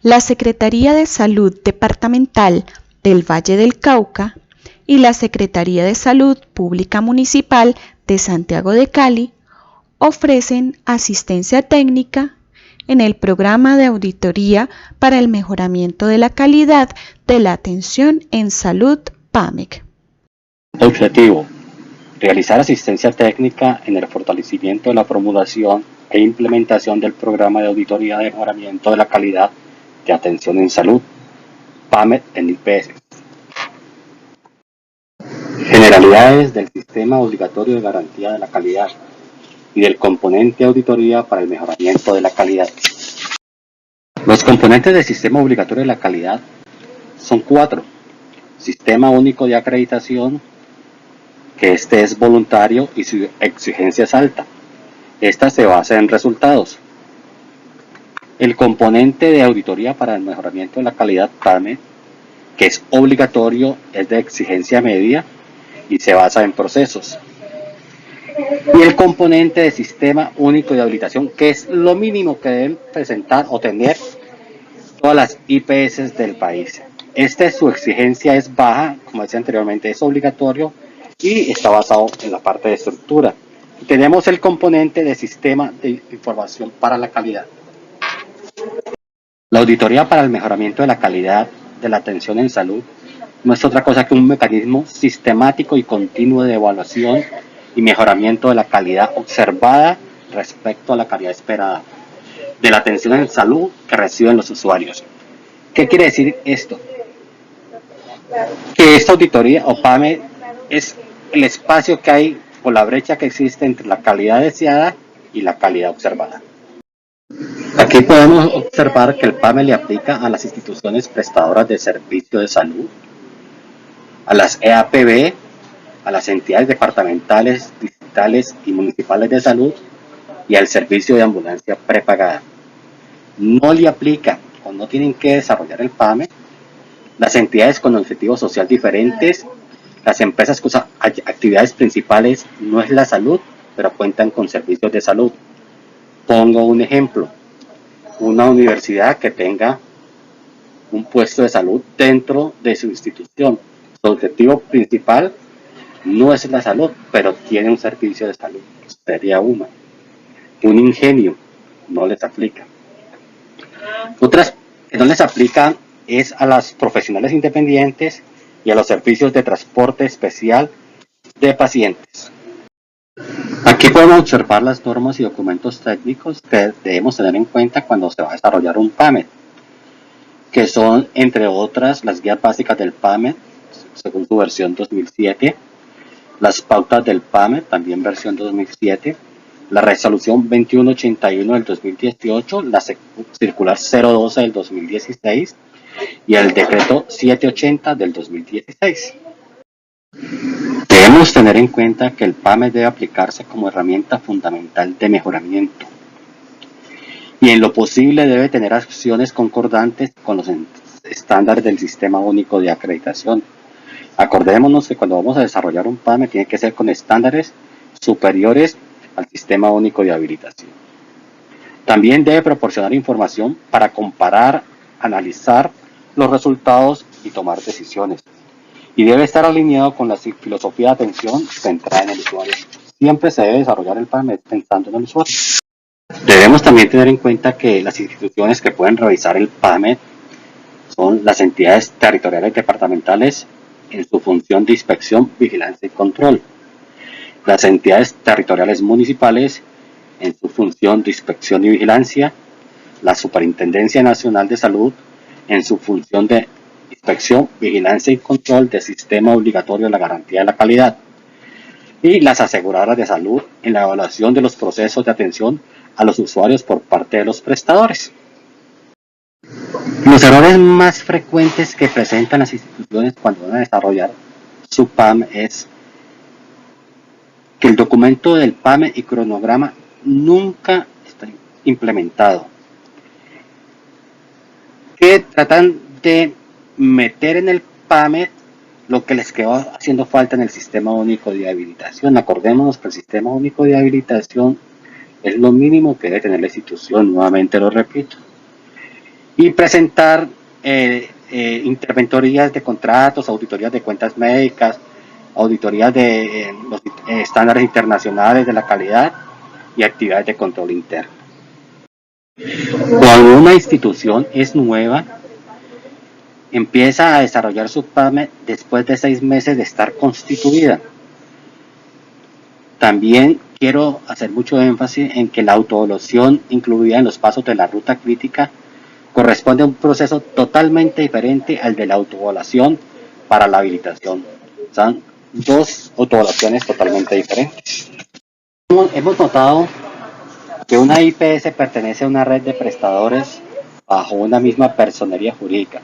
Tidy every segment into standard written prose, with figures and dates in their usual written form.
la Secretaría de Salud Departamental del Valle del Cauca y la Secretaría de Salud Pública Municipal de Santiago de Cali ofrecen asistencia técnica en el programa de auditoría para el mejoramiento de la calidad de la atención en salud PAMEC. Objetivo: realizar asistencia técnica en el fortalecimiento de la promulgación e implementación del programa de auditoría de mejoramiento de la calidad de atención en salud PAMEC en IPS. Generalidades del sistema obligatorio de garantía de la calidad y del componente auditoría para el mejoramiento de la calidad. Los componentes del sistema obligatorio de la calidad son 4. Sistema único de acreditación, que este es voluntario y su exigencia es alta. Esta se basa en resultados. El componente de auditoría para el mejoramiento de la calidad PAMEC, que es obligatorio, es de exigencia media y se basa en procesos. Y el componente de sistema único de habilitación, que es lo mínimo que deben presentar o tener todas las IPS del país. Su exigencia es baja, como decía anteriormente, es obligatorio y está basado en la parte de estructura. Y tenemos el componente de sistema de información para la calidad. La auditoría para el mejoramiento de la calidad de la atención en salud no es otra cosa que un mecanismo sistemático y continuo de evaluación y mejoramiento de la calidad observada respecto a la calidad esperada de la atención en salud que reciben los usuarios. ¿Qué quiere decir esto? Que esta auditoría o PAMEC es el espacio que hay o la brecha que existe entre la calidad deseada y la calidad observada. Aquí podemos observar que el PAMEC le aplica a las instituciones prestadoras de servicio de salud, a las EAPB, a las entidades departamentales, distritales y municipales de salud y al servicio de ambulancia prepagada. No le aplica o no tienen que desarrollar el PAMEC las entidades con objetivos social diferentes, las empresas cuyas actividades principales no es la salud, pero cuentan con servicios de salud. Pongo un ejemplo: una universidad que tenga un puesto de salud dentro de su institución. Su objetivo principal no es la salud, pero tiene un servicio de salud. Sería una. Un ingenio no les aplica. Otras que no les aplica es a las profesionales independientes y a los servicios de transporte especial de pacientes. Aquí podemos observar las normas y documentos técnicos que debemos tener en cuenta cuando se va a desarrollar un PAMEC, que son, entre otras, las guías básicas del PAMEC, según su versión 2007, las pautas del PAMEC, también versión 2007, la resolución 2181 del 2018, la circular 012 del 2016 y el decreto 780 del 2016. Debemos tener en cuenta que el PAMEC debe aplicarse como herramienta fundamental de mejoramiento y en lo posible debe tener acciones concordantes con los estándares del Sistema Único de Acreditación. Acordémonos que cuando vamos a desarrollar un PAMEC tiene que ser con estándares superiores al Sistema Único de Habilitación. También debe proporcionar información para comparar, analizar los resultados y tomar decisiones. Y debe estar alineado con la filosofía de atención centrada en el usuario. Siempre se debe desarrollar el PAMEC pensando en el usuario. Debemos también tener en cuenta que las instituciones que pueden revisar el PAMEC son las entidades territoriales departamentales en su función de inspección, vigilancia y control, las entidades territoriales municipales en su función de inspección y vigilancia, la Superintendencia Nacional de Salud en su función de inspección, vigilancia y control del sistema obligatorio de la garantía de la calidad, y las aseguradoras de salud en la evaluación de los procesos de atención a los usuarios por parte de los prestadores. Los errores más frecuentes que presentan las instituciones cuando van a desarrollar su PAMEC es que el documento del PAMEC y cronograma nunca está implementado, que tratan de meter en el PAMEC lo que les quedó haciendo falta en el Sistema Único de Habilitación. Acordémonos que el Sistema Único de Habilitación es lo mínimo que debe tener la institución, nuevamente lo repito. y presentar interventorías de contratos, auditorías de cuentas médicas, auditorías de los estándares internacionales de la calidad y actividades de control interno. Cuando una institución es nueva, empieza a desarrollar su PAME después de 6 meses de estar constituida. También quiero hacer mucho énfasis en que la autoevaluación incluida en los pasos de la ruta crítica corresponde a un proceso totalmente diferente al de la autoevaluación para la habilitación. Son dos autoevaluaciones totalmente diferentes. Hemos notado que una IPS pertenece a una red de prestadores bajo una misma personería jurídica.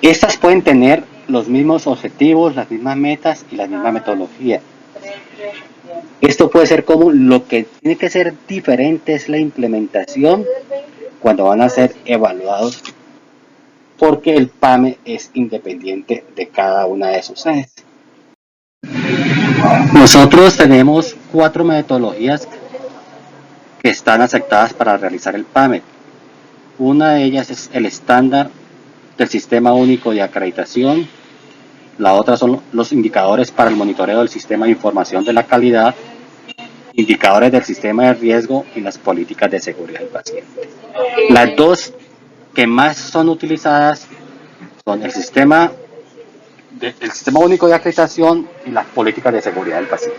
Estas pueden tener los mismos objetivos, las mismas metas y la misma metodología. Esto puede ser común, lo que tiene que ser diferente es la implementación cuando van a ser evaluados, porque el PAME es independiente de cada una de sus sedes. Nosotros tenemos 4 metodologías que están aceptadas para realizar el PAME. Una de ellas es el estándar del Sistema Único de Acreditación. La otra son los indicadores para el monitoreo del sistema de información de la calidad, indicadores del sistema de riesgo y las políticas de seguridad del paciente. Las dos que más son utilizadas son el sistema único de acreditación y las políticas de seguridad del paciente.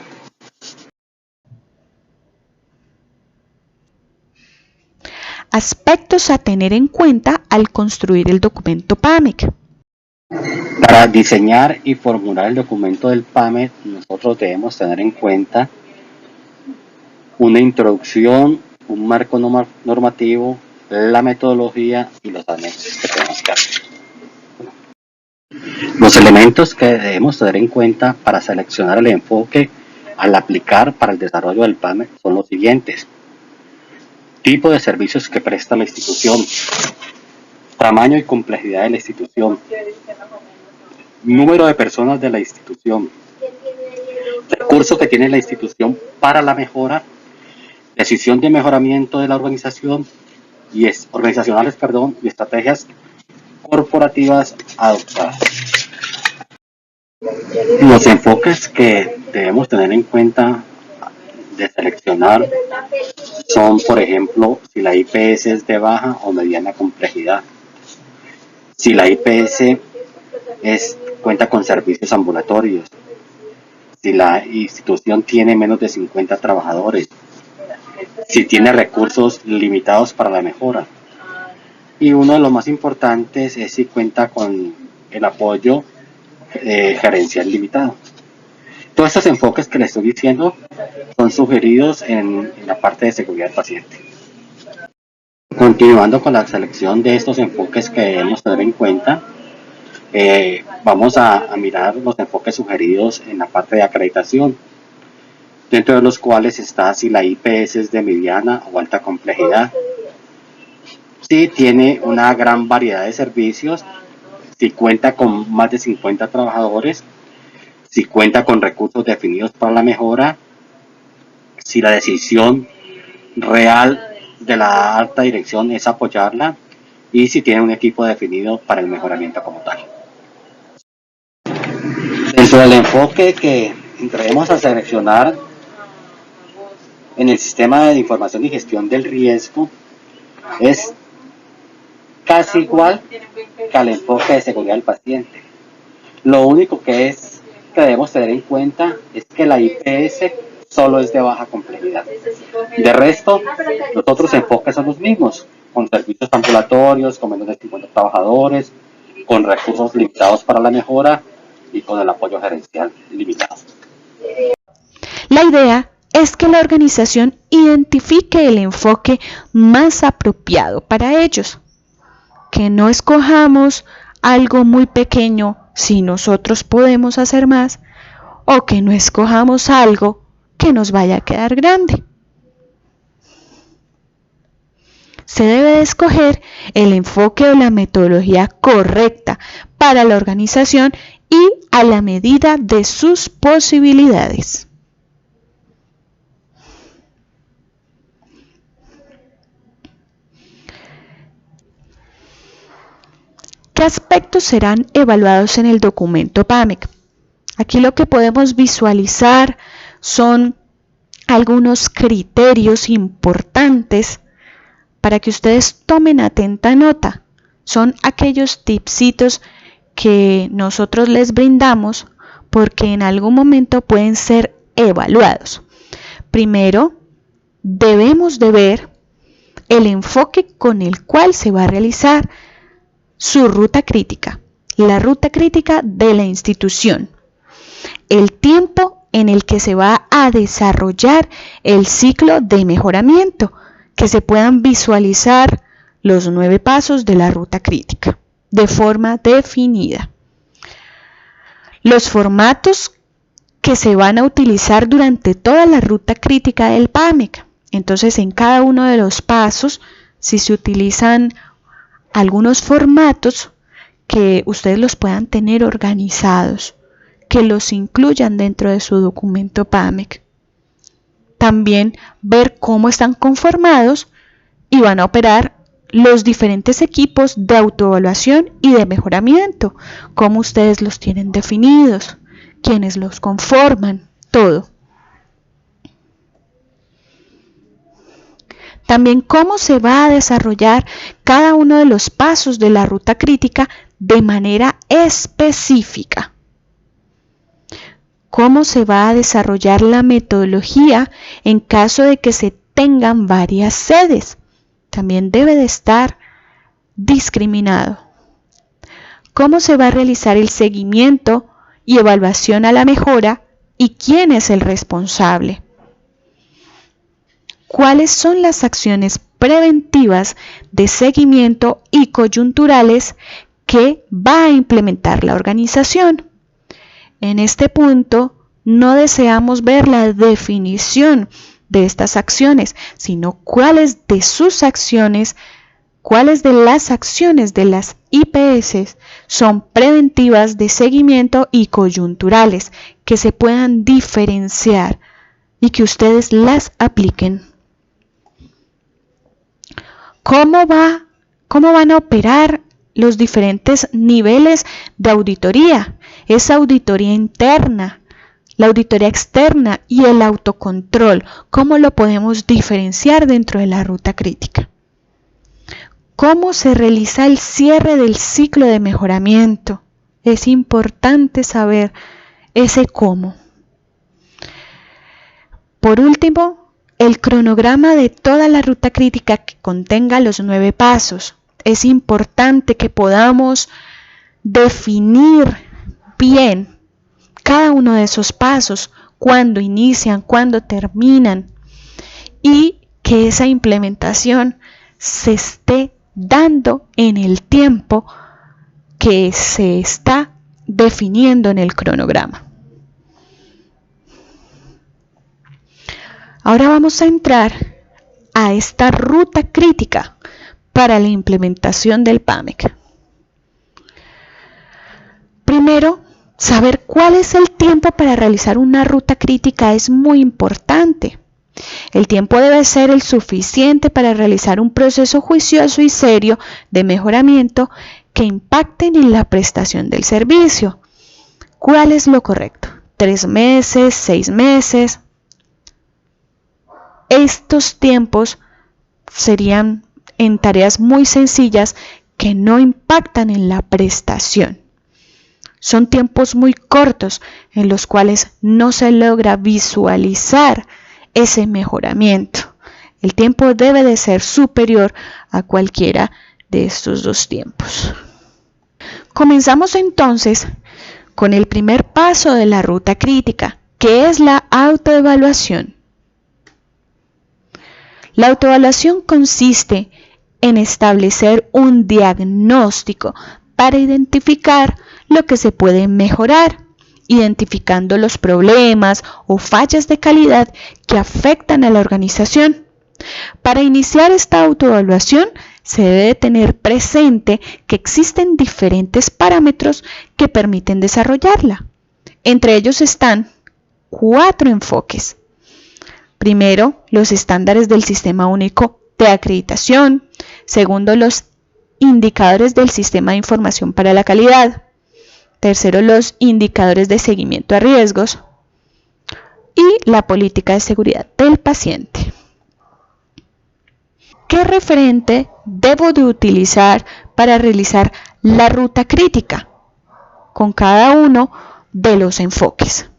Aspectos a tener en cuenta al construir el documento PAMEC. Para diseñar y formular el documento del PAME, nosotros debemos tener en cuenta una introducción, un marco normativo, la metodología y los anexos que tenemos que hacer. Los elementos que debemos tener en cuenta para seleccionar el enfoque al aplicar para el desarrollo del PAME son los siguientes: tipo de servicios que presta la institución, tamaño y complejidad de la institución, número de personas de la institución, recursos que tiene la institución para la mejora, decisión de mejoramiento de la organización y y estrategias corporativas adoptadas. Los enfoques que debemos tener en cuenta de seleccionar son, por ejemplo, si la IPS es de baja o mediana complejidad, si la IPS cuenta con servicios ambulatorios, si la institución tiene menos de 50 trabajadores, si tiene recursos limitados para la mejora. Y uno de los más importantes es si cuenta con el apoyo gerencial limitado. Todos estos enfoques que les estoy diciendo son sugeridos en la parte de seguridad del paciente. Continuando con la selección de estos enfoques que debemos tener en cuenta, vamos a mirar los enfoques sugeridos en la parte de acreditación, dentro de los cuales está si la IPS es de mediana o alta complejidad, si tiene una gran variedad de servicios, si cuenta con más de 50 trabajadores, si cuenta con recursos definidos para la mejora, si la decisión real de la alta dirección es apoyarla y si tiene un equipo definido para el mejoramiento como tal. Dentro del enfoque que entraremos a seleccionar en el sistema de información y gestión del riesgo, es casi igual que al enfoque de seguridad del paciente. Lo único que debemos tener en cuenta es que la IPS solo es de baja complejidad. De resto, los otros enfoques son los mismos, con servicios ambulatorios, con menos de 50 trabajadores, con recursos limitados para la mejora y con el apoyo gerencial limitado. La idea es que la organización identifique el enfoque más apropiado para ellos. Que no escojamos algo muy pequeño si nosotros podemos hacer más, o que no escojamos algo que nos vaya a quedar grande. Se debe de escoger el enfoque o la metodología correcta para la organización y a la medida de sus posibilidades. aspectos serán evaluados en el documento PAMEC? Aquí lo que podemos visualizar son algunos criterios importantes para que ustedes tomen atenta nota. Son aquellos tipsitos que nosotros les brindamos porque en algún momento pueden ser evaluados. Primero, debemos de ver el enfoque con el cual se va a realizar su ruta crítica, la ruta crítica de la institución, el tiempo en el que se va a desarrollar el ciclo de mejoramiento, que se puedan visualizar los 9 pasos de la ruta crítica de forma definida. Los formatos que se van a utilizar durante toda la ruta crítica del PAMEC. Entonces, en cada uno de los pasos, si se utilizan algunos formatos que ustedes los puedan tener organizados, que los incluyan dentro de su documento PAMEC. También ver cómo están conformados y van a operar los diferentes equipos de autoevaluación y de mejoramiento, cómo ustedes los tienen definidos, quiénes los conforman, todo. También cómo se va a desarrollar cada uno de los pasos de la ruta crítica de manera específica. Cómo se va a desarrollar la metodología en caso de que se tengan varias sedes. También debe de estar discriminado. Cómo se va a realizar el seguimiento y evaluación a la mejora y quién es el responsable. ¿Cuáles son las acciones preventivas de seguimiento y coyunturales que va a implementar la organización? En este punto, no deseamos ver la definición de estas acciones, sino cuáles de sus acciones, cuáles de las acciones de las IPS son preventivas de seguimiento y coyunturales, que se puedan diferenciar y que ustedes las apliquen. ¿Cómo van a operar los diferentes niveles de auditoría? Esa auditoría interna, la auditoría externa y el autocontrol. ¿Cómo lo podemos diferenciar dentro de la ruta crítica? ¿Cómo se realiza el cierre del ciclo de mejoramiento? Es importante saber ese cómo. Por último, el cronograma de toda la ruta crítica que contenga los 9 pasos. Es importante que podamos definir bien cada uno de esos pasos, cuándo inician, cuándo terminan, y que esa implementación se esté dando en el tiempo que se está definiendo en el cronograma. Ahora vamos a entrar a esta ruta crítica para la implementación del PAMEC. Primero, saber cuál es el tiempo para realizar una ruta crítica es muy importante. El tiempo debe ser el suficiente para realizar un proceso juicioso y serio de mejoramiento que impacten en la prestación del servicio. ¿Cuál es lo correcto? 3 meses, 6 meses. Estos tiempos serían en tareas muy sencillas que no impactan en la prestación. Son tiempos muy cortos en los cuales no se logra visualizar ese mejoramiento. El tiempo debe de ser superior a cualquiera de estos 2 tiempos. Comenzamos entonces con el primer paso de la ruta crítica, que es la autoevaluación. La autoevaluación consiste en establecer un diagnóstico para identificar lo que se puede mejorar, identificando los problemas o fallas de calidad que afectan a la organización. Para iniciar esta autoevaluación se debe tener presente que existen diferentes parámetros que permiten desarrollarla. Entre ellos están 4 enfoques. Primero, los estándares del Sistema Único de Acreditación. Segundo, los indicadores del Sistema de Información para la Calidad. Tercero, los indicadores de seguimiento a riesgos. Y la política de seguridad del paciente. ¿Qué referente debo de utilizar para realizar la ruta crítica con cada uno de los enfoques?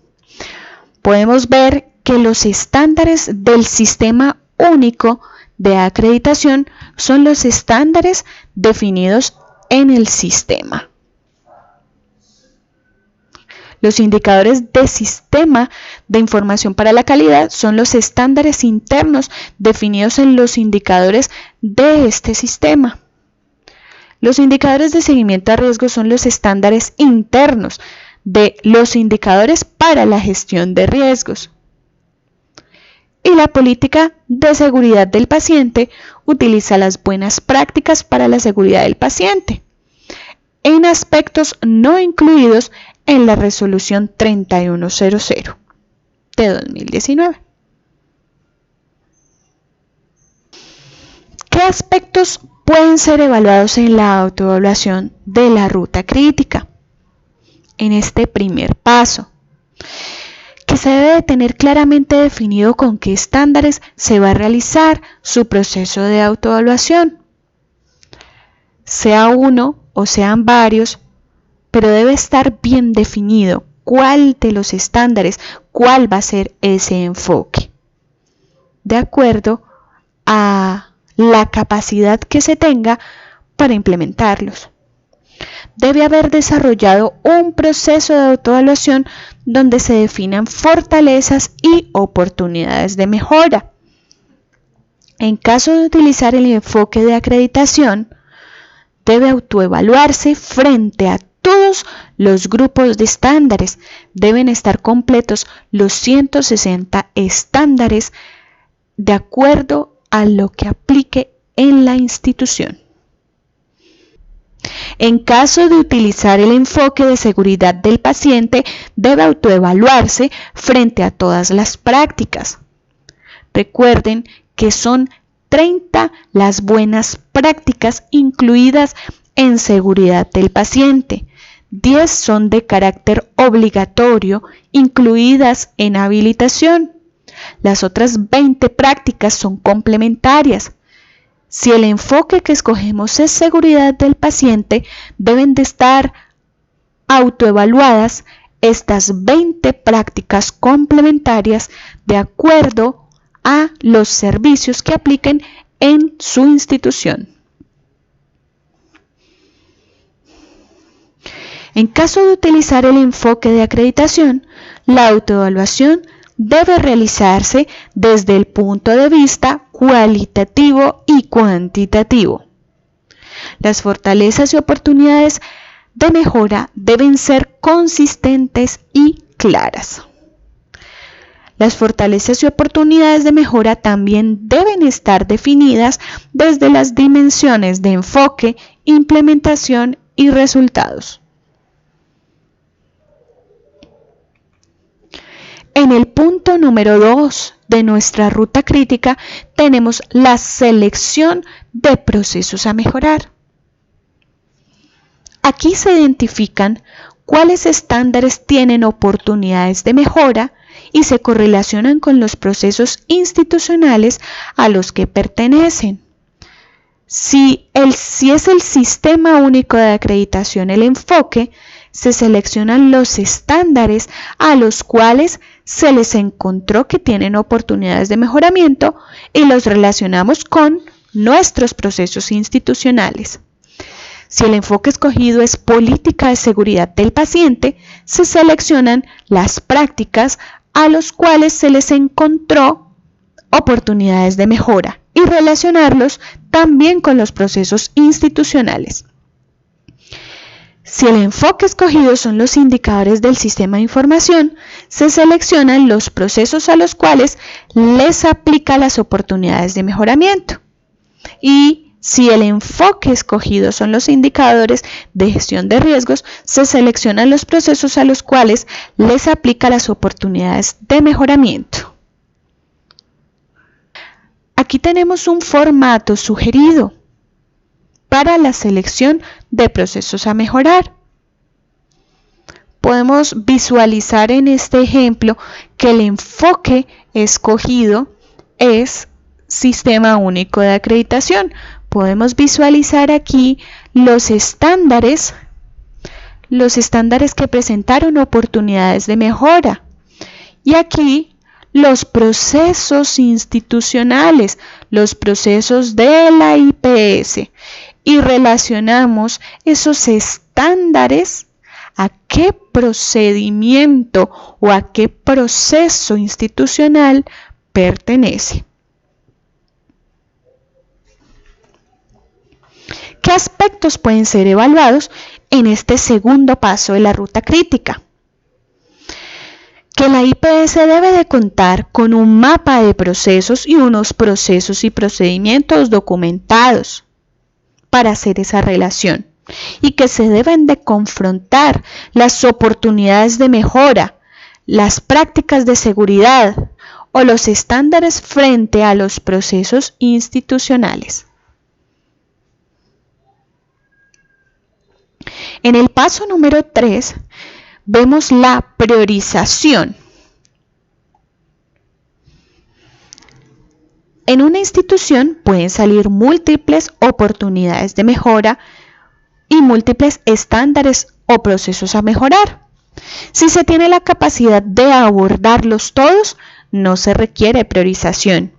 Podemos ver que los estándares del Sistema Único de Acreditación son los estándares definidos en el sistema. Los indicadores de Sistema de Información para la Calidad son los estándares internos definidos en los indicadores de este sistema. Los indicadores de seguimiento a riesgos son los estándares internos de los indicadores para la gestión de riesgos. Y la política de seguridad del paciente utiliza las buenas prácticas para la seguridad del paciente en aspectos no incluidos en la resolución 3100 de 2019. ¿Qué aspectos pueden ser evaluados en la autoevaluación de la ruta crítica? En este primer paso, que se debe tener claramente definido con qué estándares se va a realizar su proceso de autoevaluación. Sea uno o sean varios, pero debe estar bien definido cuál de los estándares, cuál va a ser ese enfoque, de acuerdo a la capacidad que se tenga para implementarlos. Debe haber desarrollado un proceso de autoevaluación donde se definan fortalezas y oportunidades de mejora. En caso de utilizar el enfoque de acreditación, debe autoevaluarse frente a todos los grupos de estándares. Deben estar completos los 160 estándares de acuerdo a lo que aplique en la institución. En caso de utilizar el enfoque de seguridad del paciente, debe autoevaluarse frente a todas las prácticas. Recuerden que son 30 las buenas prácticas incluidas en seguridad del paciente. 10 son de carácter obligatorio, incluidas en habilitación. Las otras 20 prácticas son complementarias. Si el enfoque que escogemos es seguridad del paciente, deben de estar autoevaluadas estas 20 prácticas complementarias de acuerdo a los servicios que apliquen en su institución. En caso de utilizar el enfoque de acreditación, la autoevaluación debe realizarse desde el punto de vista cualitativo y cuantitativo. Las fortalezas y oportunidades de mejora deben ser consistentes y claras. Las fortalezas y oportunidades de mejora también deben estar definidas desde las dimensiones de enfoque, implementación y resultados. En el punto número 2 de nuestra ruta crítica tenemos la selección de procesos a mejorar. Aquí se identifican cuáles estándares tienen oportunidades de mejora y se correlacionan con los procesos institucionales a los que pertenecen. Si es el Sistema Único de Acreditación el enfoque, se seleccionan los estándares a los cuales se les encontró que tienen oportunidades de mejoramiento y los relacionamos con nuestros procesos institucionales. Si el enfoque escogido es política de seguridad del paciente, se seleccionan las prácticas a los cuales se les encontró oportunidades de mejora y relacionarlos también con los procesos institucionales. Si el enfoque escogido son los indicadores del sistema de información, se seleccionan los procesos a los cuales les aplica las oportunidades de mejoramiento. Y si el enfoque escogido son los indicadores de gestión de riesgos, se seleccionan los procesos a los cuales les aplica las oportunidades de mejoramiento. Aquí tenemos un formato sugerido para la selección de procesos a mejorar. Podemos visualizar en este ejemplo que el enfoque escogido es Sistema Único de Acreditación. Podemos visualizar aquí los estándares que presentaron oportunidades de mejora. Y aquí los procesos institucionales, los procesos de la IPS. Y relacionamos esos estándares a qué procedimiento o a qué proceso institucional pertenece. ¿Qué aspectos pueden ser evaluados en este segundo paso de la ruta crítica? Que la IPS debe de contar con un mapa de procesos y unos procesos y procedimientos documentados para hacer esa relación, y que se deben de confrontar las oportunidades de mejora, las prácticas de seguridad o los estándares frente a los procesos institucionales. En el paso número 3 vemos la priorización. En una institución pueden salir múltiples oportunidades de mejora y múltiples estándares o procesos a mejorar. Si se tiene la capacidad de abordarlos todos, no se requiere priorización.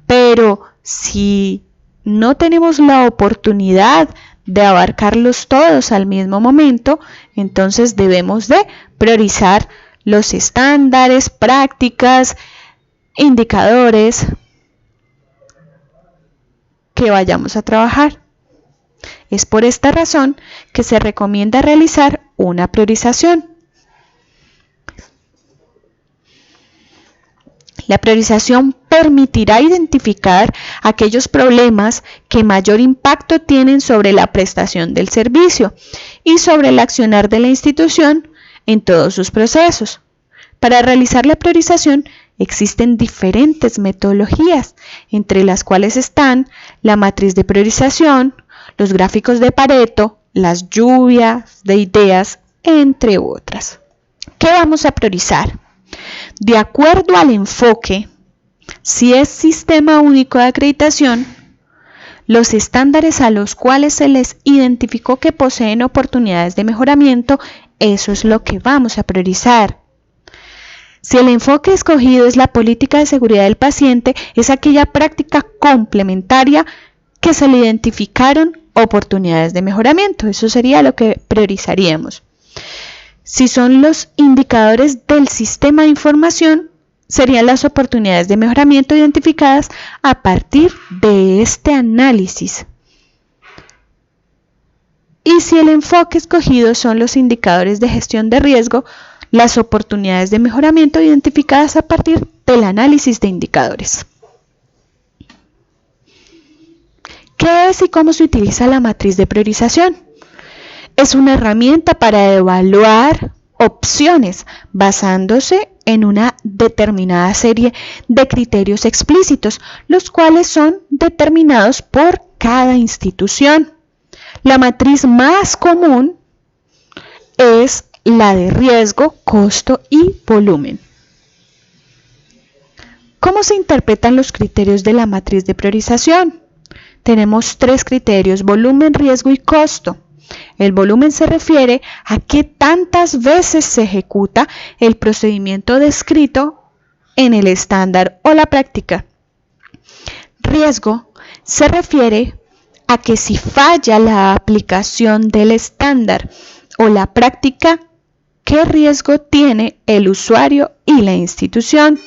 Pero si no tenemos la oportunidad de abarcarlos todos al mismo momento, entonces debemos de priorizar los estándares, prácticas, indicadores que vayamos a trabajar. Es por esta razón que se recomienda realizar una priorización. La priorización permitirá identificar aquellos problemas que mayor impacto tienen sobre la prestación del servicio y sobre el accionar de la institución en todos sus procesos. Para realizar la priorización existen diferentes metodologías, entre las cuales están la matriz de priorización, los gráficos de Pareto, las lluvias de ideas, entre otras. ¿Qué vamos a priorizar? De acuerdo al enfoque, si es Sistema Único de Acreditación, los estándares a los cuales se les identificó que poseen oportunidades de mejoramiento, eso es lo que vamos a priorizar. Si el enfoque escogido es la política de seguridad del paciente, es aquella práctica complementaria que se le identificaron oportunidades de mejoramiento. Eso sería lo que priorizaríamos. Si son los indicadores del sistema de información, serían las oportunidades de mejoramiento identificadas a partir de este análisis. Y si el enfoque escogido son los indicadores de gestión de riesgo, las oportunidades de mejoramiento identificadas a partir del análisis de indicadores. ¿Qué es y cómo se utiliza la matriz de priorización? Es una herramienta para evaluar opciones basándose en una determinada serie de criterios explícitos, los cuales son determinados por cada institución. La matriz más común es la de riesgo, costo y volumen. ¿Cómo se interpretan los criterios de la matriz de priorización? Tenemos tres criterios: volumen, riesgo y costo. El volumen se refiere a qué tantas veces se ejecuta el procedimiento descrito en el estándar o la práctica. Riesgo se refiere a que si falla la aplicación del estándar o la práctica, ¿qué riesgo tiene el usuario y la institución?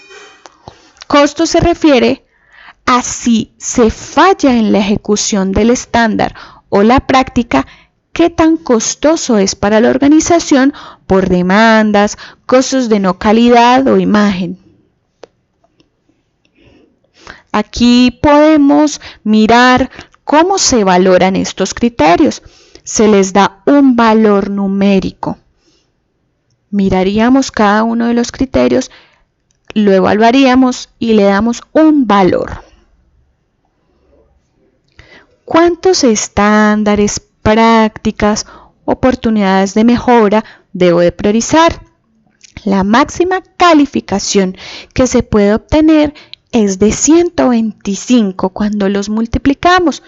Costo se refiere a si se falla en la ejecución del estándar o la práctica, ¿qué tan costoso es para la organización por demandas, costos de no calidad o imagen? Aquí podemos mirar cómo se valoran estos criterios. Se les da un valor numérico. Miraríamos cada uno de los criterios, lo evaluaríamos y le damos un valor. ¿Cuántos estándares, prácticas, oportunidades de mejora debo de priorizar? La máxima calificación que se puede obtener es de 125 cuando los multiplicamos.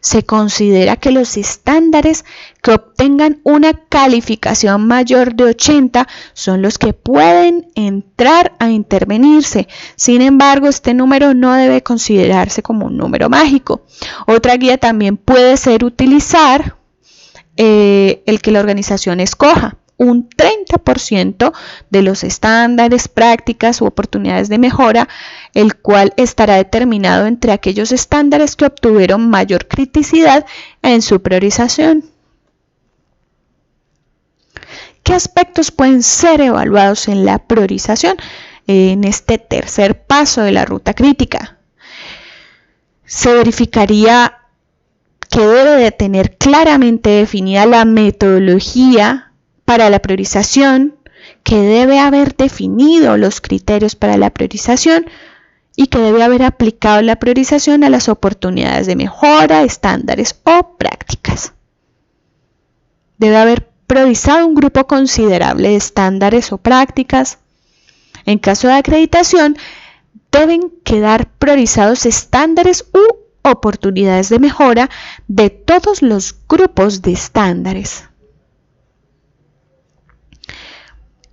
Se considera que los estándares que obtengan una calificación mayor de 80 son los que pueden entrar a intervenirse. Sin embargo, este número no debe considerarse como un número mágico. Otra guía también puede ser utilizar el que la organización escoja. Un 30% de los estándares, prácticas u oportunidades de mejora, el cual estará determinado entre aquellos estándares que obtuvieron mayor criticidad en su priorización. ¿Qué aspectos pueden ser evaluados en la priorización? En este tercer paso de la ruta crítica, se verificaría que debe de tener claramente definida la metodología para la priorización, que debe haber definido los criterios para la priorización y que debe haber aplicado la priorización a las oportunidades de mejora, estándares o prácticas. Debe haber priorizado un grupo considerable de estándares o prácticas. En caso de acreditación, deben quedar priorizados estándares u oportunidades de mejora de todos los grupos de estándares.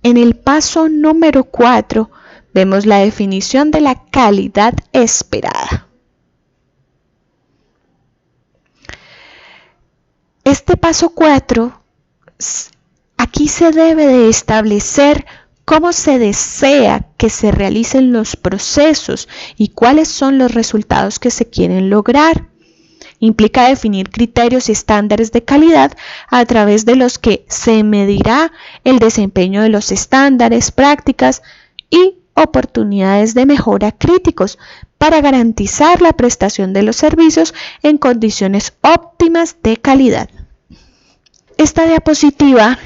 En el paso número 4 vemos la definición de la calidad esperada. Este paso 4, aquí se debe de establecer cómo se desea que se realicen los procesos y cuáles son los resultados que se quieren lograr. Implica definir criterios y estándares de calidad a través de los que se medirá el desempeño de los estándares, prácticas y oportunidades de mejora críticos para garantizar la prestación de los servicios en condiciones óptimas de calidad. Esta diapositiva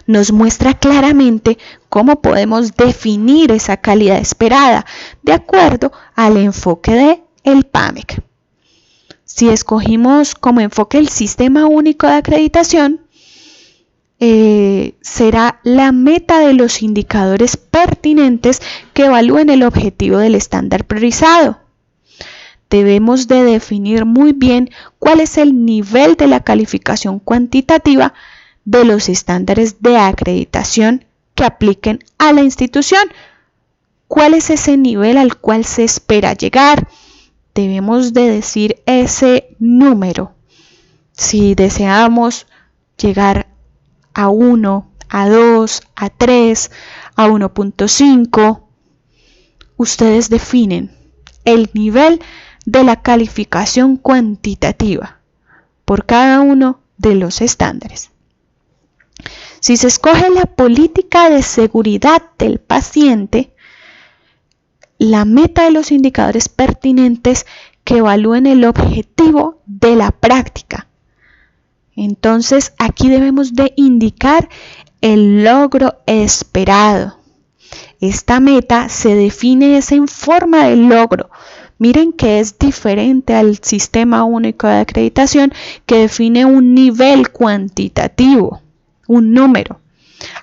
nos muestra claramente cómo podemos definir esa calidad esperada de acuerdo al enfoque del PAMEC. Si escogimos como enfoque el Sistema Único de Acreditación, será la meta de los indicadores pertinentes que evalúen el objetivo del estándar priorizado. Debemos de definir muy bien cuál es el nivel de la calificación cuantitativa de los estándares de acreditación que apliquen a la institución. ¿Cuál es ese nivel al cual se espera llegar? Debemos de decir ese número. Si deseamos llegar a 1, a 2, a 3, a 1.5, ustedes definen el nivel de la calificación cuantitativa por cada uno de los estándares. Si se escoge la política de seguridad del paciente, la meta de los indicadores pertinentes que evalúen el objetivo de la práctica. Entonces, aquí debemos de indicar el logro esperado. Esta meta se define en forma de logro. Miren que es diferente al Sistema Único de Acreditación que define un nivel cuantitativo, un número.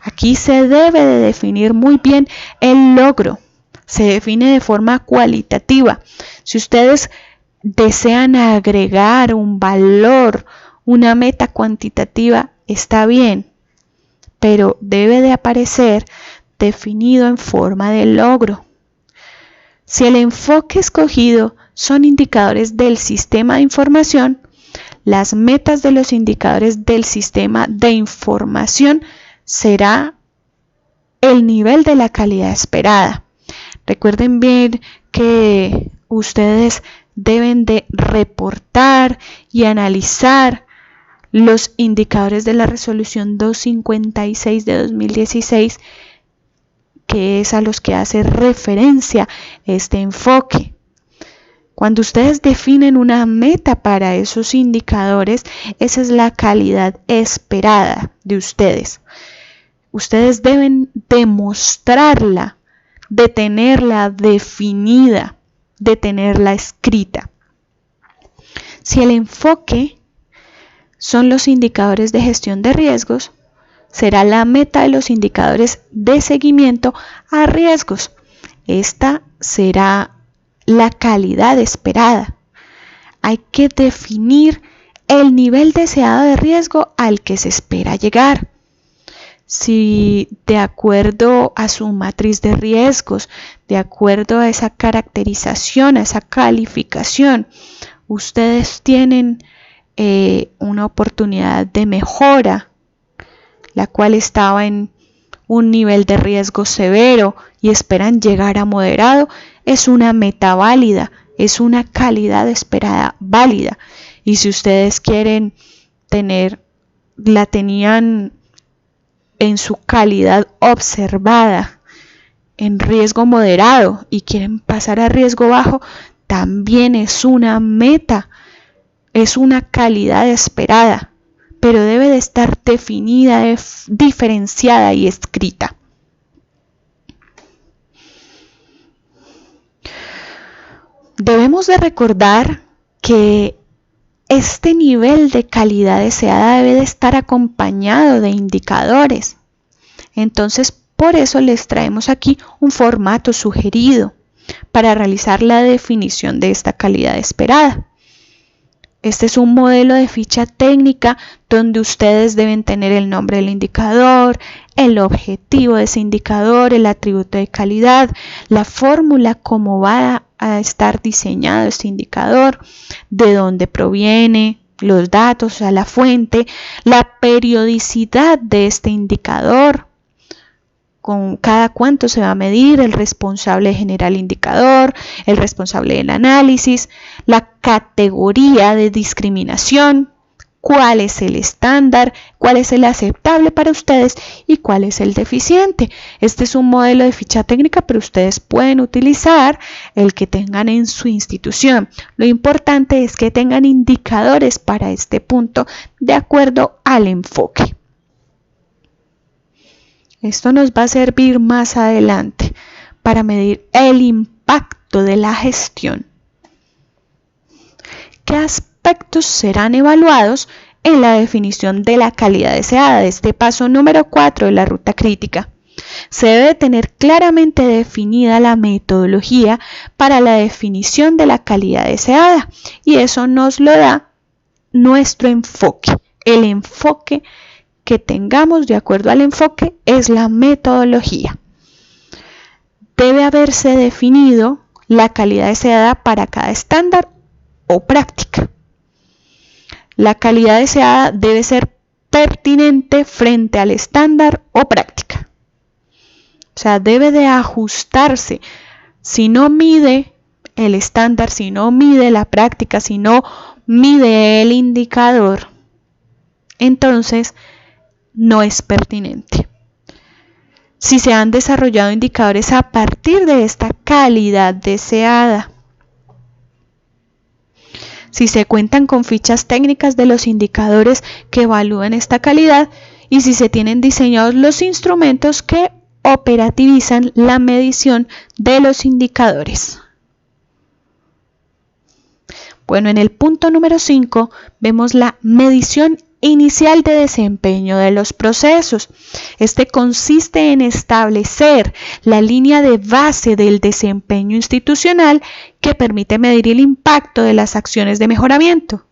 Aquí se debe de definir muy bien el logro. Se define de forma cualitativa. Si ustedes desean agregar un valor, una meta cuantitativa, está bien, pero debe de aparecer definido en forma de logro. Si el enfoque escogido son indicadores del sistema de información, las metas de los indicadores del sistema de información será el nivel de la calidad esperada. Recuerden bien que ustedes deben de reportar y analizar los indicadores de la resolución 256 de 2016, que es a los que hace referencia este enfoque. Cuando ustedes definen una meta para esos indicadores, esa es la calidad esperada de ustedes. Ustedes deben demostrarla, de tenerla definida, de tenerla escrita. Si el enfoque son los indicadores de gestión de riesgos, será la meta de los indicadores de seguimiento a riesgos. Esta será la calidad esperada. Hay que definir el nivel deseado de riesgo al que se espera llegar. Si de acuerdo a su matriz de riesgos, de acuerdo a esa caracterización, a esa calificación, ustedes tienen una oportunidad de mejora, la cual estaba en un nivel de riesgo severo y esperan llegar a moderado, es una meta válida, es una calidad esperada válida. Y si ustedes quieren la tenían en su calidad observada en riesgo moderado y quieren pasar a riesgo bajo, también es una meta, es una calidad esperada, pero debe de estar definida, diferenciada y escrita. Debemos de recordar que este nivel de calidad deseada debe de estar acompañado de indicadores. Entonces, por eso les traemos aquí un formato sugerido para realizar la definición de esta calidad esperada. Este es un modelo de ficha técnica donde ustedes deben tener el nombre del indicador, el objetivo de ese indicador, el atributo de calidad, la fórmula, cómo va a estar diseñado este indicador, de dónde proviene, los datos, o sea, la fuente, la periodicidad de este indicador, con cada cuánto se va a medir, el responsable de generar el indicador, el responsable del análisis, la categoría de discriminación, cuál es el estándar, cuál es el aceptable para ustedes y cuál es el deficiente. Este es un modelo de ficha técnica, pero ustedes pueden utilizar el que tengan en su institución. Lo importante es que tengan indicadores para este punto de acuerdo al enfoque. Esto nos va a servir más adelante para medir el impacto de la gestión. ¿Qué aspectos serán evaluados en la definición de la calidad deseada? De este paso número 4 de la ruta crítica. Se debe tener claramente definida la metodología para la definición de la calidad deseada y eso nos lo da nuestro enfoque. El enfoque que tengamos de acuerdo al enfoque es la metodología. Debe haberse definido la calidad deseada para cada estándar o práctica. La calidad deseada debe ser pertinente frente al estándar o práctica. O sea, debe de ajustarse. Si no mide el estándar, si no mide la práctica, si no mide el indicador, entonces no es pertinente. Si se han desarrollado indicadores a partir de esta calidad deseada, si se cuentan con fichas técnicas de los indicadores que evalúan esta calidad y si se tienen diseñados los instrumentos que operativizan la medición de los indicadores. Bueno, en el punto número 5 vemos la medición inicial de desempeño de los procesos. Este consiste en establecer la línea de base del desempeño institucional que permite medir el impacto de las acciones de mejoramiento.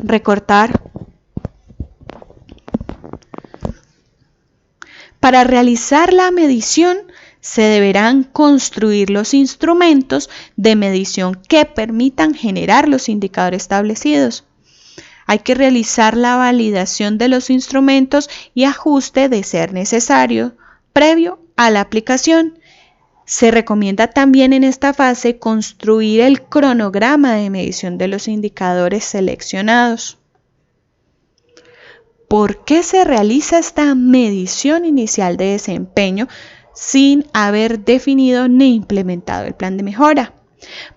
Recortar. Para realizar la medición se deberán construir los instrumentos de medición que permitan generar los indicadores establecidos. Hay que realizar la validación de los instrumentos y ajuste de ser necesario previo a la aplicación. Se recomienda también en esta fase construir el cronograma de medición de los indicadores seleccionados. ¿Por qué se realiza esta medición inicial de desempeño sin haber definido ni implementado el plan de mejora?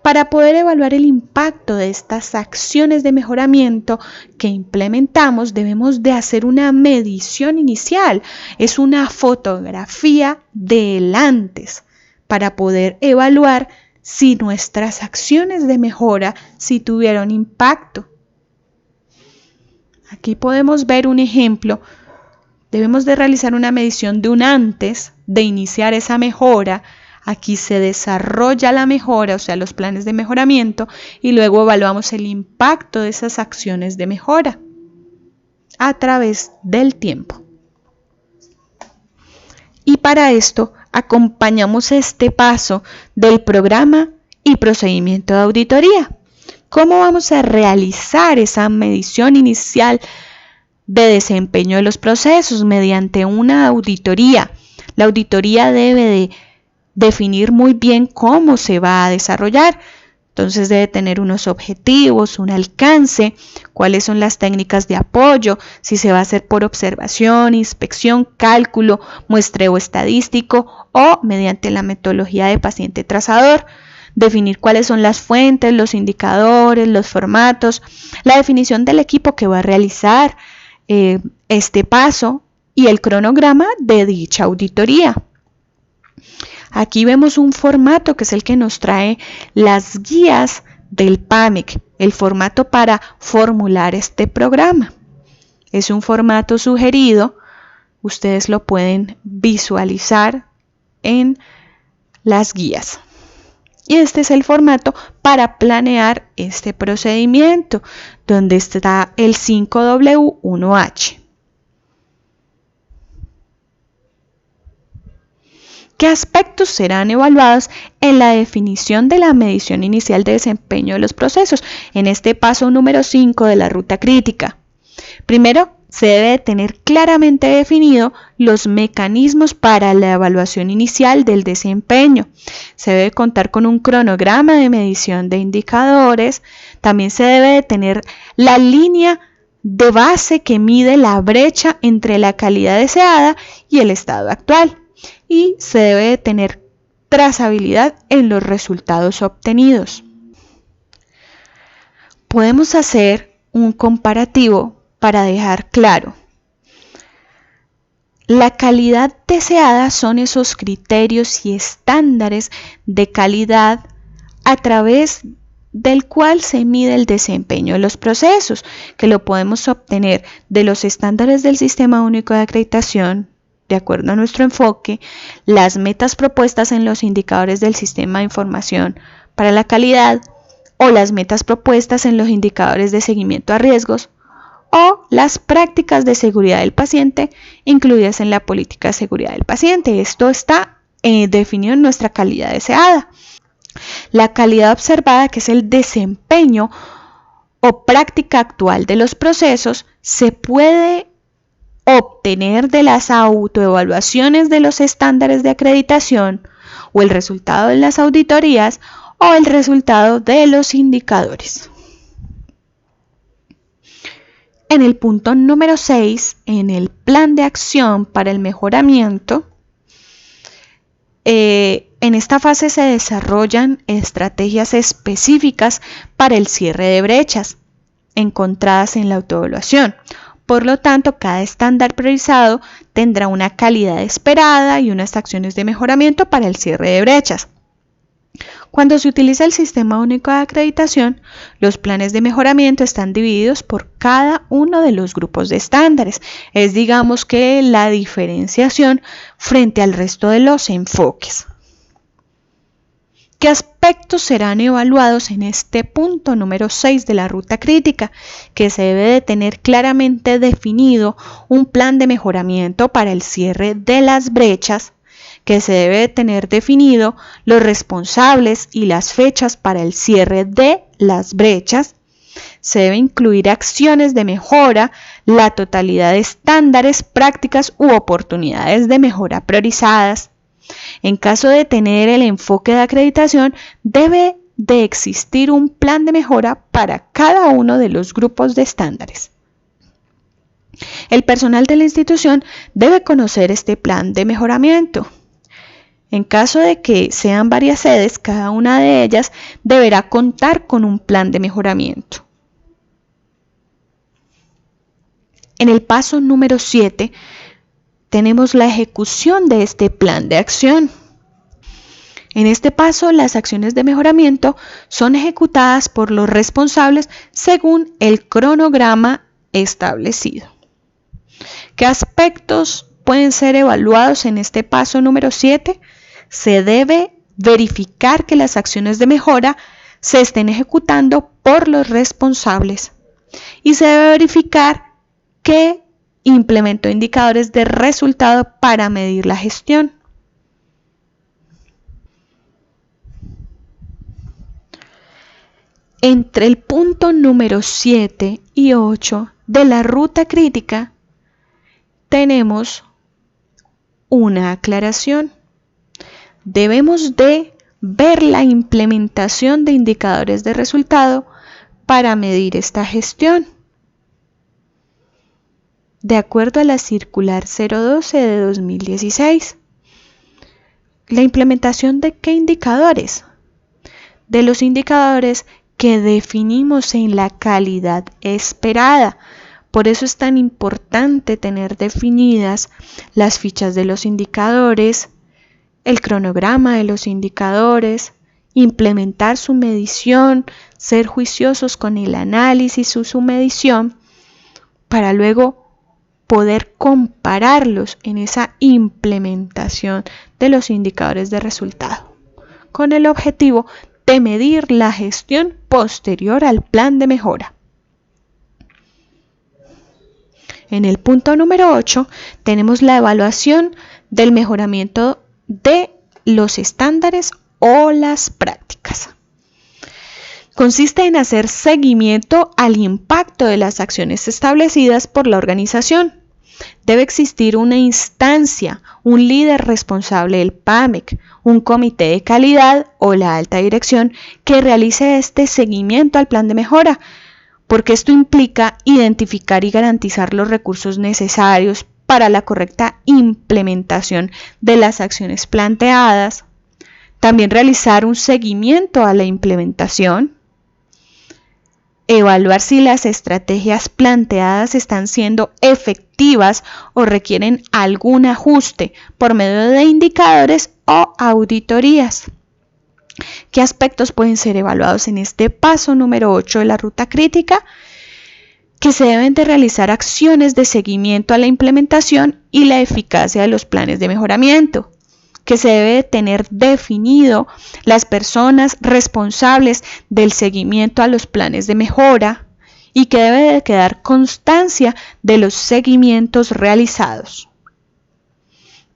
Para poder evaluar el impacto de estas acciones de mejoramiento que implementamos, debemos de hacer una medición inicial. Es una fotografía del antes para poder evaluar si nuestras acciones de mejora sí tuvieron impacto. Aquí podemos ver un ejemplo. Debemos de realizar una medición de un antes de iniciar esa mejora. Aquí se desarrolla la mejora, o sea, los planes de mejoramiento, y luego evaluamos el impacto de esas acciones de mejora a través del tiempo. Y para esto acompañamos este paso del programa y procedimiento de auditoría. ¿Cómo vamos a realizar esa medición inicial de desempeño de los procesos? Mediante una auditoría. La auditoría debe de definir muy bien cómo se va a desarrollar. Entonces debe tener unos objetivos, un alcance, cuáles son las técnicas de apoyo, si se va a hacer por observación, inspección, cálculo, muestreo estadístico o mediante la metodología de paciente trazador. Definir cuáles son las fuentes, los indicadores, los formatos, la definición del equipo que va a realizar este paso y el cronograma de dicha auditoría. Aquí vemos un formato que es el que nos trae las guías del PAMEC, el formato para formular este programa. Es un formato sugerido, ustedes lo pueden visualizar en las guías. Y este es el formato para planear este procedimiento, donde está el 5W1H. ¿Qué aspectos serán evaluados en la definición de la medición inicial de desempeño de los procesos? En este paso número 5 de la ruta crítica. Primero, se debe tener claramente definido los mecanismos para la evaluación inicial del desempeño. Se debe contar con un cronograma de medición de indicadores. También se debe tener la línea de base que mide la brecha entre la calidad deseada y el estado actual. Y se debe tener trazabilidad en los resultados obtenidos. Podemos hacer un comparativo para dejar claro. La calidad deseada son esos criterios y estándares de calidad a través del cual se mide el desempeño de los procesos, que lo podemos obtener de los estándares del Sistema Único de Acreditación, de acuerdo a nuestro enfoque, las metas propuestas en los indicadores del Sistema de Información para la Calidad o las metas propuestas en los indicadores de seguimiento a riesgos o las prácticas de seguridad del paciente incluidas en la política de seguridad del paciente. Esto está definido en nuestra calidad deseada. La calidad observada, que es el desempeño o práctica actual de los procesos, se puede obtener de las autoevaluaciones de los estándares de acreditación o el resultado de las auditorías o el resultado de los indicadores. En el punto número 6, en el plan de acción para el mejoramiento, en esta fase se desarrollan estrategias específicas para el cierre de brechas encontradas en la autoevaluación. Por lo tanto, cada estándar priorizado tendrá una calidad esperada y unas acciones de mejoramiento para el cierre de brechas. Cuando se utiliza el Sistema Único de Acreditación, los planes de mejoramiento están divididos por cada uno de los grupos de estándares. Es, digamos, que la diferenciación frente al resto de los enfoques. ¿Qué aspectos serán evaluados en este punto número 6 de la ruta crítica? Que se debe de tener claramente definido un plan de mejoramiento para el cierre de las brechas, que se debe de tener definido los responsables y las fechas para el cierre de las brechas. Se debe incluir acciones de mejora, la totalidad de estándares, prácticas u oportunidades de mejora priorizadas. En caso de tener el enfoque de acreditación, debe de existir un plan de mejora para cada uno de los grupos de estándares. El personal de la institución debe conocer este plan de mejoramiento. En caso de que sean varias sedes, cada una de ellas deberá contar con un plan de mejoramiento. En el paso número 7, tenemos la ejecución de este plan de acción. En este paso, las acciones de mejoramiento son ejecutadas por los responsables según el cronograma establecido. ¿Qué aspectos pueden ser evaluados en este paso número 7? Se debe verificar que las acciones de mejora se estén ejecutando por los responsables y se debe verificar que implementó indicadores de resultado para medir la gestión. Entre el punto número 7 y 8 de la ruta crítica tenemos una aclaración. Debemos de ver la implementación de indicadores de resultado para medir esta gestión. De acuerdo a la circular 012 de 2016, ¿la implementación de qué indicadores? De los indicadores que definimos en la calidad esperada. Por eso es tan importante tener definidas las fichas de los indicadores, el cronograma de los indicadores, implementar su medición, ser juiciosos con el análisis y su medición, para luego poder compararlos en esa implementación de los indicadores de resultado, con el objetivo de medir la gestión posterior al plan de mejora. En el punto número 8 tenemos la evaluación del mejoramiento de los estándares o las prácticas. Consiste en hacer seguimiento al impacto de las acciones establecidas por la organización. Debe existir una instancia, un líder responsable del PAMEC, un comité de calidad o la alta dirección que realice este seguimiento al plan de mejora, porque esto implica identificar y garantizar los recursos necesarios para la correcta implementación de las acciones planteadas. También realizar un seguimiento a la implementación, evaluar si las estrategias planteadas están siendo efectivas o requieren algún ajuste por medio de indicadores o auditorías. ¿Qué aspectos pueden ser evaluados en este paso número 8 de la ruta crítica? Que se deben de realizar acciones de seguimiento a la implementación y la eficacia de los planes de mejoramiento. Que se debe de tener definido las personas responsables del seguimiento a los planes de mejora y que debe de quedar constancia de los seguimientos realizados.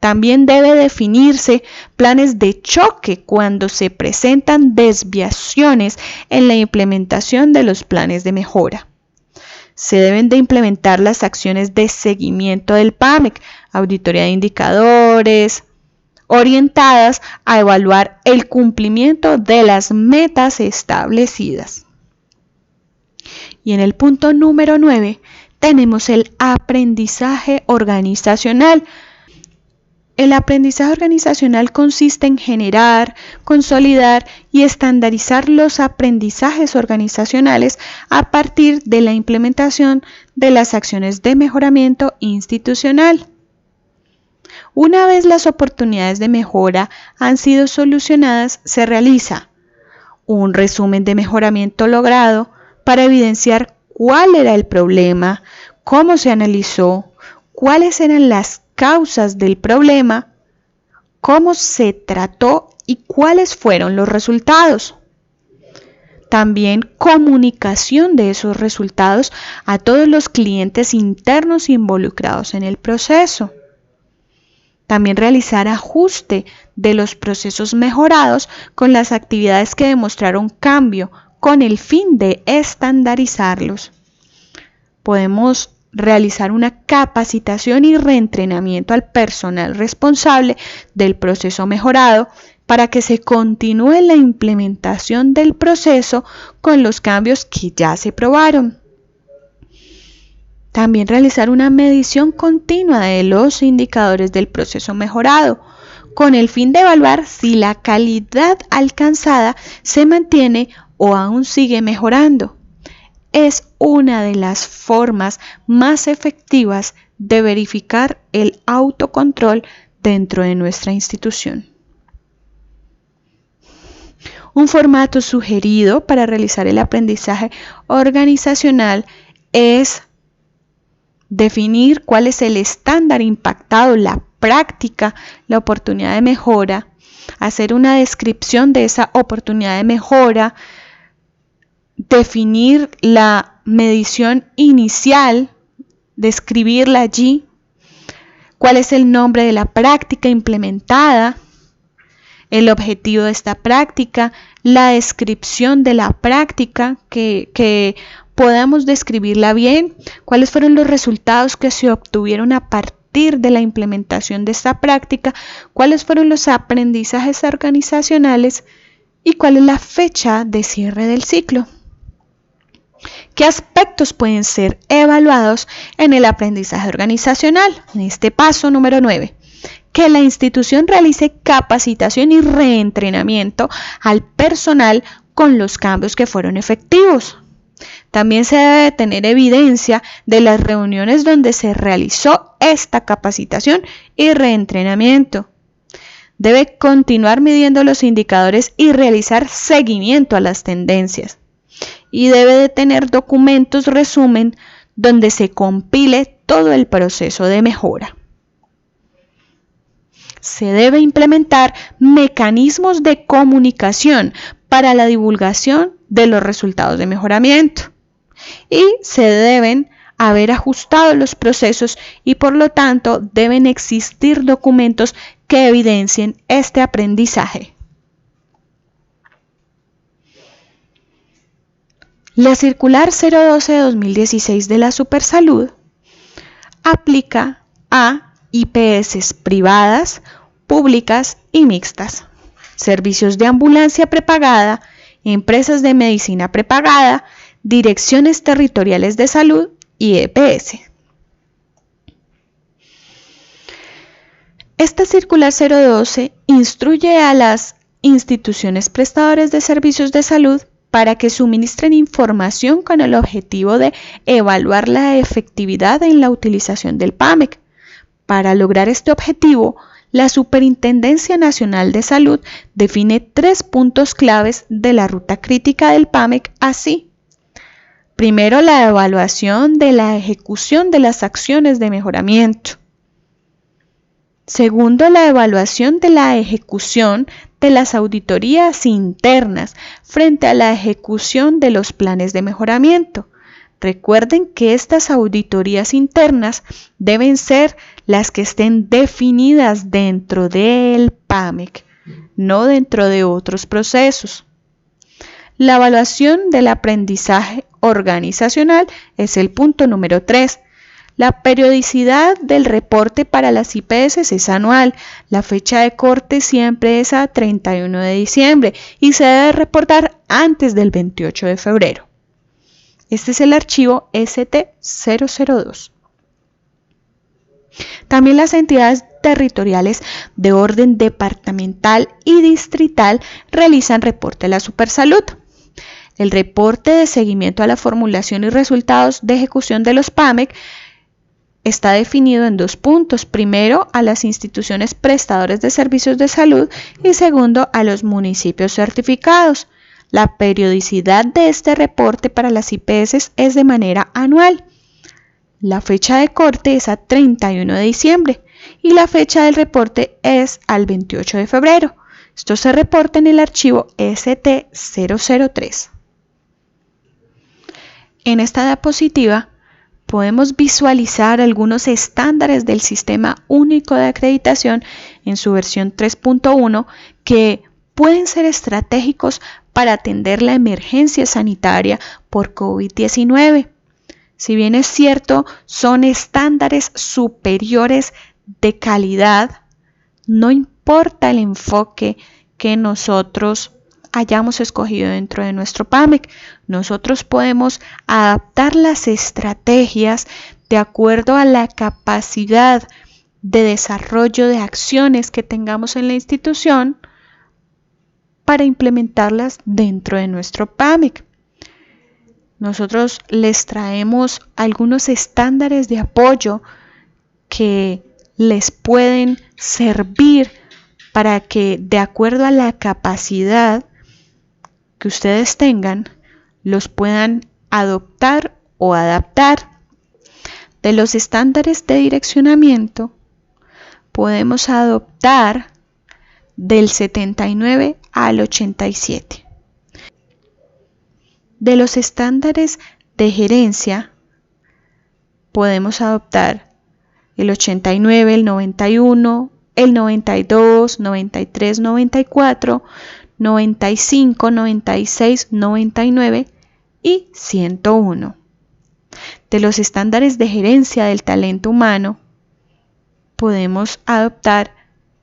También debe definirse planes de choque cuando se presentan desviaciones en la implementación de los planes de mejora. Se deben de implementar las acciones de seguimiento del PAMEC, auditoría de indicadores, orientadas a evaluar el cumplimiento de las metas establecidas. Y en el punto número 9 tenemos el aprendizaje organizacional. El aprendizaje organizacional consiste en generar, consolidar y estandarizar los aprendizajes organizacionales a partir de la implementación de las acciones de mejoramiento institucional. Una vez las oportunidades de mejora han sido solucionadas, se realiza un resumen de mejoramiento logrado para evidenciar cuál era el problema, cómo se analizó, cuáles eran las causas del problema, cómo se trató y cuáles fueron los resultados. También comunicación de esos resultados a todos los clientes internos involucrados en el proceso. También realizar ajuste de los procesos mejorados con las actividades que demostraron cambio con el fin de estandarizarlos. Podemos realizar una capacitación y reentrenamiento al personal responsable del proceso mejorado para que se continúe la implementación del proceso con los cambios que ya se probaron. También realizar una medición continua de los indicadores del proceso mejorado, con el fin de evaluar si la calidad alcanzada se mantiene o aún sigue mejorando. Es una de las formas más efectivas de verificar el autocontrol dentro de nuestra institución. Un formato sugerido para realizar el aprendizaje organizacional es definir cuál es el estándar impactado, la práctica, la oportunidad de mejora, hacer una descripción de esa oportunidad de mejora, definir la medición inicial, describirla allí, cuál es el nombre de la práctica implementada, el objetivo de esta práctica, la descripción de la práctica, que podamos describirla bien, cuáles fueron los resultados que se obtuvieron a partir de la implementación de esta práctica, cuáles fueron los aprendizajes organizacionales y cuál es la fecha de cierre del ciclo. ¿Qué aspectos pueden ser evaluados en el aprendizaje organizacional? En este paso número 9. Que la institución realice capacitación y reentrenamiento al personal con los cambios que fueron efectivos. También se debe tener evidencia de las reuniones donde se realizó esta capacitación y reentrenamiento. Debe continuar midiendo los indicadores y realizar seguimiento a las tendencias. Y debe de tener documentos resumen donde se compile todo el proceso de mejora. Se debe implementar mecanismos de comunicación para la divulgación de los resultados de mejoramiento y se deben haber ajustado los procesos y por lo tanto deben existir documentos que evidencien este aprendizaje. La circular 012-2016 de la Supersalud aplica a IPS privadas, públicas y mixtas, servicios de ambulancia prepagada, empresas de medicina prepagada, direcciones territoriales de salud y EPS. Esta circular 012 instruye a las instituciones prestadoras de servicios de salud para que suministren información con el objetivo de evaluar la efectividad en la utilización del PAMEC. Para lograr este objetivo, la Superintendencia Nacional de Salud define 3 puntos claves de la ruta crítica del PAMEC así. Primero, la evaluación de la ejecución de las acciones de mejoramiento. Segundo, la evaluación de la ejecución de las auditorías internas frente a la ejecución de los planes de mejoramiento. Recuerden que estas auditorías internas deben ser las que estén definidas dentro del PAMEC, no dentro de otros procesos. La evaluación del aprendizaje organizacional es el punto número 3. La periodicidad del reporte para las IPS es anual. La fecha de corte siempre es a 31 de diciembre y se debe reportar antes del 28 de febrero. Este es el archivo ST002. También las entidades territoriales de orden departamental y distrital realizan reporte a la Supersalud. El reporte de seguimiento a la formulación y resultados de ejecución de los PAMEC está definido en 2 puntos. Primero, a las instituciones prestadoras de servicios de salud y segundo, a los municipios certificados. La periodicidad de este reporte para las IPS es de manera anual. La fecha de corte es a 31 de diciembre y la fecha del reporte es al 28 de febrero. Esto se reporta en el archivo ST003. En esta diapositiva podemos visualizar algunos estándares del Sistema Único de Acreditación en su versión 3.1 que pueden ser estratégicos para atender la emergencia sanitaria por COVID-19. Si bien es cierto, son estándares superiores de calidad, no importa el enfoque que nosotros hayamos escogido dentro de nuestro PAMEC. Nosotros podemos adaptar las estrategias de acuerdo a la capacidad de desarrollo de acciones que tengamos en la institución para implementarlas dentro de nuestro PAMEC. Nosotros les traemos algunos estándares de apoyo que les pueden servir para que, de acuerdo a la capacidad que ustedes tengan los puedan adoptar o adaptar. De los estándares de direccionamiento podemos adoptar del 79 al 87. De los estándares de gerencia podemos adoptar el 89, el 91, el 92, 93, 94, 95, 96, 99 y 101. De los estándares de gerencia del talento humano podemos adoptar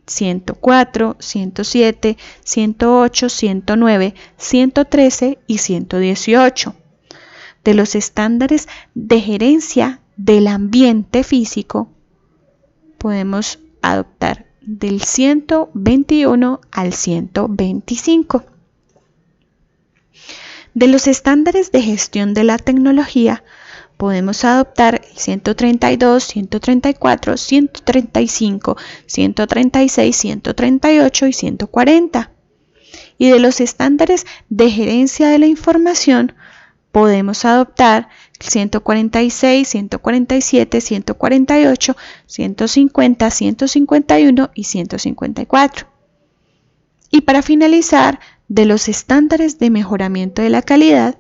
104, 107, 108, 109, 113 y 118. De los estándares de gerencia del ambiente físico podemos adoptar del 121 al 125. De los estándares de gestión de la tecnología podemos adoptar el 132, 134, 135, 136, 138 y 140. Y de los estándares de gerencia de la información podemos adoptar el 146, 147, 148, 150, 151 y 154. Y para finalizar, de los estándares de mejoramiento de la calidad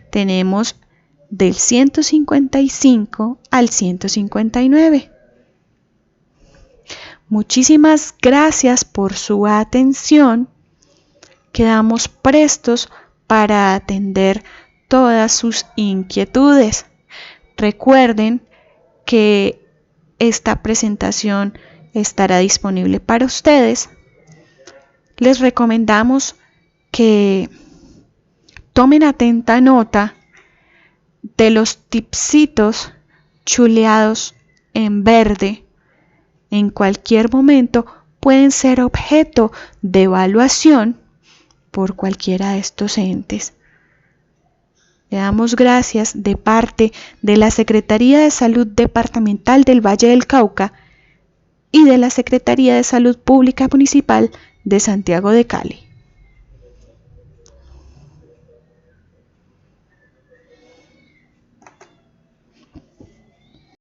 tenemos del 155 al 159. Muchísimas gracias por su atención. Quedamos prestos para atender todas sus inquietudes. Recuerden que esta presentación estará disponible para ustedes. Les recomendamos que tomen atenta nota de los tipsitos chuleados en verde. En cualquier momento pueden ser objeto de evaluación por cualquiera de estos entes. Le damos gracias de parte de la Secretaría de Salud Departamental del Valle del Cauca y de la Secretaría de Salud Pública Municipal de Santiago de Cali.